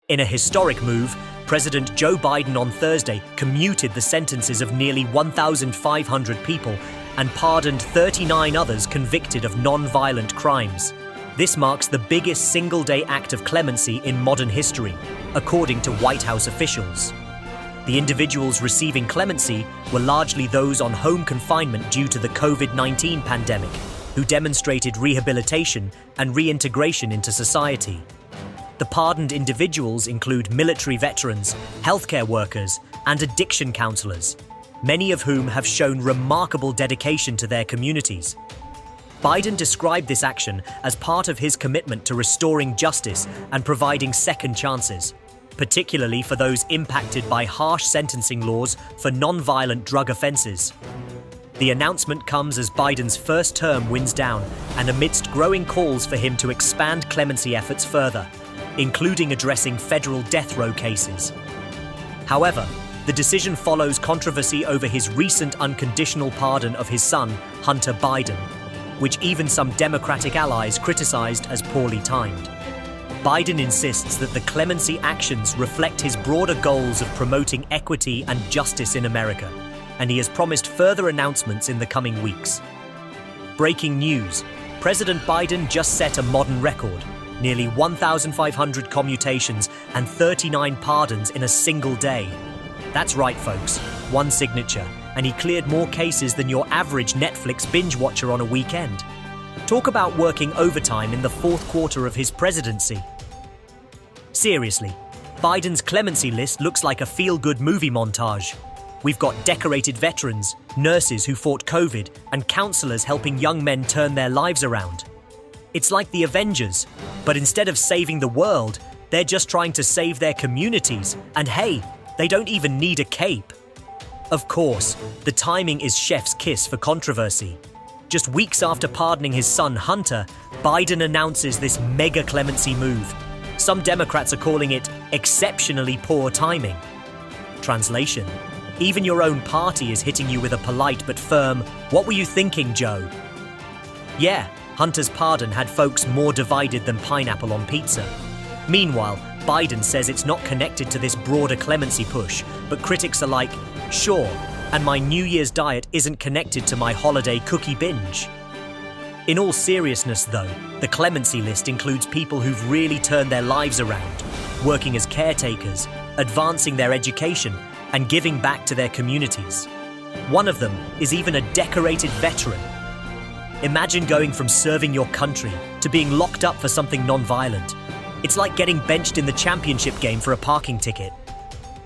In a historic move, President Joe Biden on Thursday commuted the sentences of nearly 1,500 people and pardoned 39 others convicted of non-violent crimes. This marks the biggest single-day act of clemency in modern history, according to White House officials. The individuals receiving clemency were largely those on home confinement due to the COVID-19 pandemic, who demonstrated rehabilitation and reintegration into society. The pardoned individuals include military veterans, healthcare workers, and addiction counselors, many of whom have shown remarkable dedication to their communities. Biden described this action as part of his commitment to restoring justice and providing second chances, particularly for those impacted by harsh sentencing laws for non-violent drug offenses. The announcement comes as Biden's first term winds down and amidst growing calls for him to expand clemency efforts further, including addressing federal death row cases. However, the decision follows controversy over his recent unconditional pardon of his son, Hunter Biden, which even some Democratic allies criticized as poorly timed. Biden insists that the clemency actions reflect his broader goals of promoting equity and justice in America, and he has promised further announcements in the coming weeks. Breaking news: President Biden just set a modern record. Nearly 1,500 commutations and 39 pardons in a single day. That's right, folks, one signature, and he cleared more cases than your average Netflix binge watcher on a weekend. Talk about working overtime in the fourth quarter of his presidency. Seriously, Biden's clemency list looks like a feel-good movie montage. We've got decorated veterans, nurses who fought COVID, and counselors helping young men turn their lives around. It's like the Avengers, but instead of saving the world, they're just trying to save their communities. And hey, they don't even need a cape. Of course, the timing is chef's kiss for controversy. Just weeks after pardoning his son Hunter, Biden announces this mega clemency move. Some Democrats are calling it exceptionally poor timing. Translation: even your own party is hitting you with a polite but firm, "What were you thinking, Joe?" Yeah, Hunter's pardon had folks more divided than pineapple on pizza. Meanwhile, Biden says it's not connected to this broader clemency push, but critics are like, sure, and my New Year's diet isn't connected to my holiday cookie binge. In all seriousness, though, the clemency list includes people who've really turned their lives around, working as caretakers, advancing their education, and giving back to their communities. One of them is even a decorated veteran. Imagine going from serving your country to being locked up for something non-violent. It's like getting benched in the championship game for a parking ticket.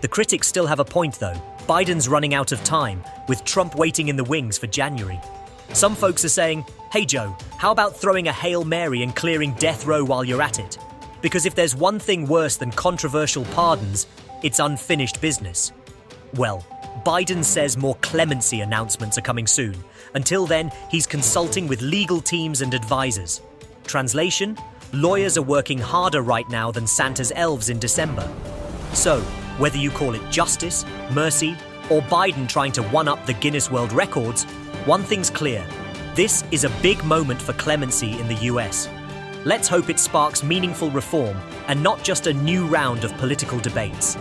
The critics still have a point, though. Biden's running out of time, with Trump waiting in the wings for January. Some folks are saying, hey Joe, how about throwing a Hail Mary and clearing death row while you're at it? Because if there's one thing worse than controversial pardons, it's unfinished business. Well, Biden says more clemency announcements are coming soon. Until then, he's consulting with legal teams and advisors. Translation: lawyers are working harder right now than Santa's elves in December. So, whether you call it justice, mercy, or Biden trying to one-up the Guinness World Records, one thing's clear: this is a big moment for clemency in the US. Let's hope it sparks meaningful reform and not just a new round of political debates.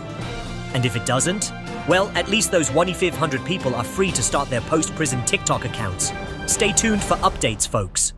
And if it doesn't, well, at least those 1,500 people are free to start their post-prison TikTok accounts. Stay tuned for updates, folks.